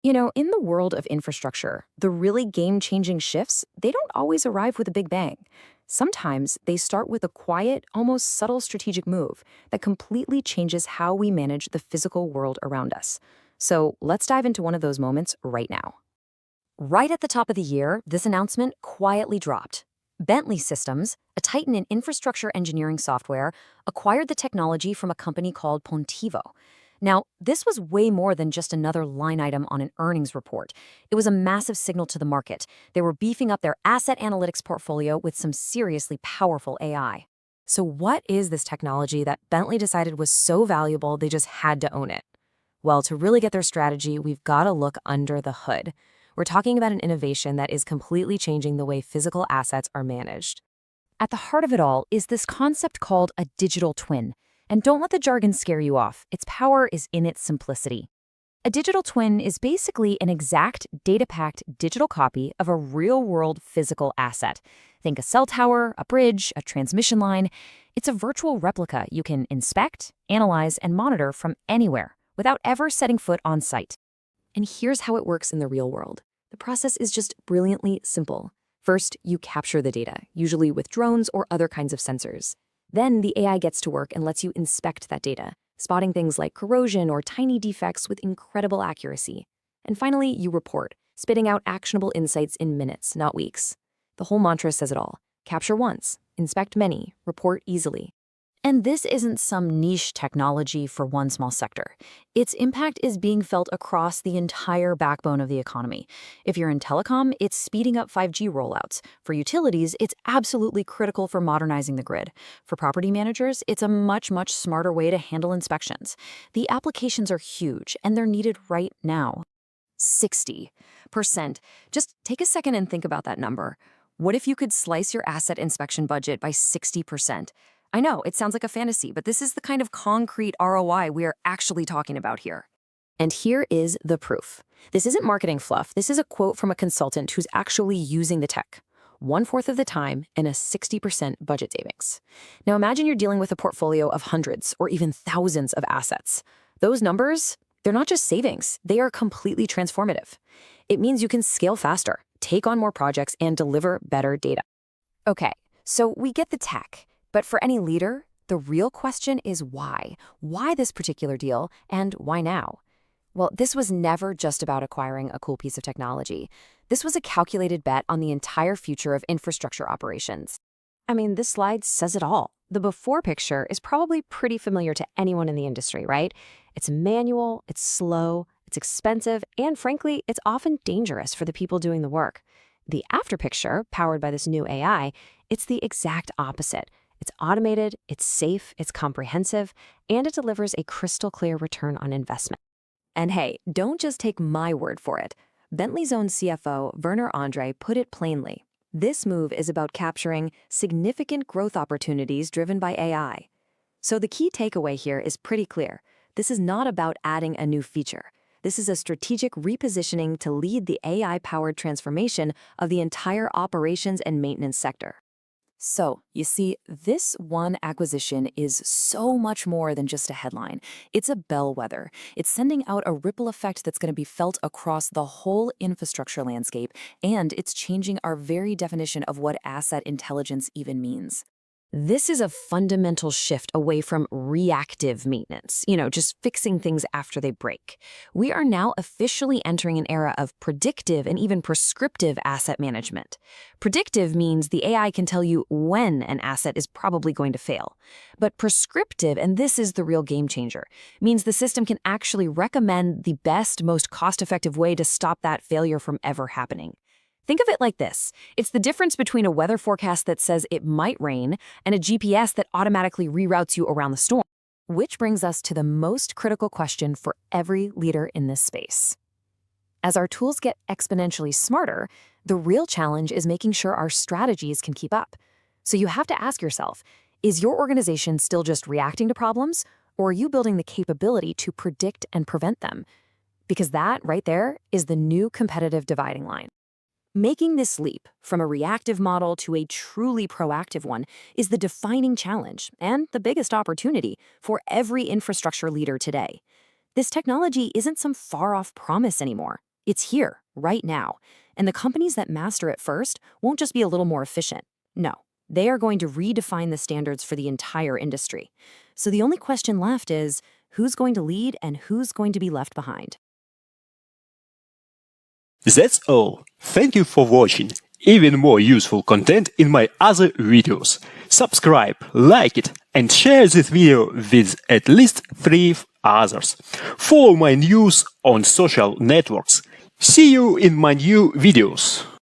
In the world of infrastructure, the really game-changing shifts, they don't always arrive with a big bang. Sometimes they start with a quiet, almost subtle strategic move that completely changes how we manage the physical world around us. So let's dive into one of those moments right now. Right at the top of the year, this announcement quietly dropped. Bentley Systems, a titan in infrastructure engineering software, acquired the technology from a company called Pointivo. Now, this was way more than just another line item on an earnings report. It was a massive signal to the market. They were beefing up their asset analytics portfolio with some seriously powerful AI. So what is this technology that Bentley decided was so valuable they just had to own it? Well, to really get their strategy, we've got to look under the hood. We're talking about an innovation that is completely changing the way physical assets are managed. At the heart of it all is this concept called a digital twin. And don't let the jargon scare you off. Its power is in its simplicity. A digital twin is basically an exact, data-packed digital copy of a real-world physical asset. Think a cell tower, a bridge, a transmission line. It's a virtual replica you can inspect, analyze, and monitor from anywhere without ever setting foot on site. And here's how it works in the real world. The process is just brilliantly simple. First, you capture the data, usually with drones or other kinds of sensors. Then the AI gets to work and lets you inspect that data, spotting things like corrosion or tiny defects with incredible accuracy. And finally, you report, spitting out actionable insights in minutes, not weeks. The whole mantra says it all. Capture once, inspect many, report easily. And this isn't some niche technology for one small sector. Its impact is being felt across the entire backbone of the economy. If you're in telecom, it's speeding up 5G rollouts. For utilities, it's absolutely critical for modernizing the grid. For property managers, it's a much, much smarter way to handle inspections. The applications are huge, and they're needed right now. 60%. Just take a second and think about that number. What if you could slice your asset inspection budget by 60%? I know, it sounds like a fantasy, but this is the kind of concrete ROI we are actually talking about here. And here is the proof. This isn't marketing fluff. This is a quote from a consultant who's actually using the tech. 1/4 of the time and a 60% budget savings. Now imagine you're dealing with a portfolio of hundreds or even thousands of assets. Those numbers, they're not just savings. They are completely transformative. It means you can scale faster, take on more projects, and deliver better data. Okay, so we get the tech. But for any leader, the real question is why? Why this particular deal, and why now? Well, this was never just about acquiring a cool piece of technology. This was a calculated bet on the entire future of infrastructure operations. I mean, this slide says it all. The before picture is probably pretty familiar to anyone in the industry, right? It's manual, it's slow, it's expensive, and frankly, it's often dangerous for the people doing the work. The after picture, powered by this new AI, it's the exact opposite. It's automated, it's safe, it's comprehensive, and it delivers a crystal clear return on investment. And hey, don't just take my word for it. Bentley's own CFO, Werner Andre, put it plainly. This move is about capturing significant growth opportunities driven by AI. So the key takeaway here is pretty clear. This is not about adding a new feature. This is a strategic repositioning to lead the AI-powered transformation of the entire operations and maintenance sector. So, you see, this one acquisition is so much more than just a headline. It's a bellwether. It's sending out a ripple effect that's going to be felt across the whole infrastructure landscape, and it's changing our very definition of what asset intelligence even means. This is a fundamental shift away from reactive maintenance, just fixing things after they break. We are now officially entering an era of predictive and even prescriptive asset management. Predictive means the AI can tell you when an asset is probably going to fail. But prescriptive, and this is the real game changer, means the system can actually recommend the best, most cost-effective way to stop that failure from ever happening. Think of it like this. It's the difference between a weather forecast that says it might rain and a GPS that automatically reroutes you around the storm. Which brings us to the most critical question for every leader in this space. As our tools get exponentially smarter, the real challenge is making sure our strategies can keep up. So you have to ask yourself, is your organization still just reacting to problems, or are you building the capability to predict and prevent them? Because that, right there, is the new competitive dividing line. Making this leap from a reactive model to a truly proactive one is the defining challenge and the biggest opportunity for every infrastructure leader today. This technology isn't some far-off promise anymore. It's here, right now. And the companies that master it first won't just be a little more efficient. No, they are going to redefine the standards for the entire industry. So the only question left is, who's going to lead and who's going to be left behind? That's all. Thank you for watching. Even more useful content in my other videos. Subscribe, like it, and share this video with at least 3 others. Follow my news on social networks. See you in my new videos.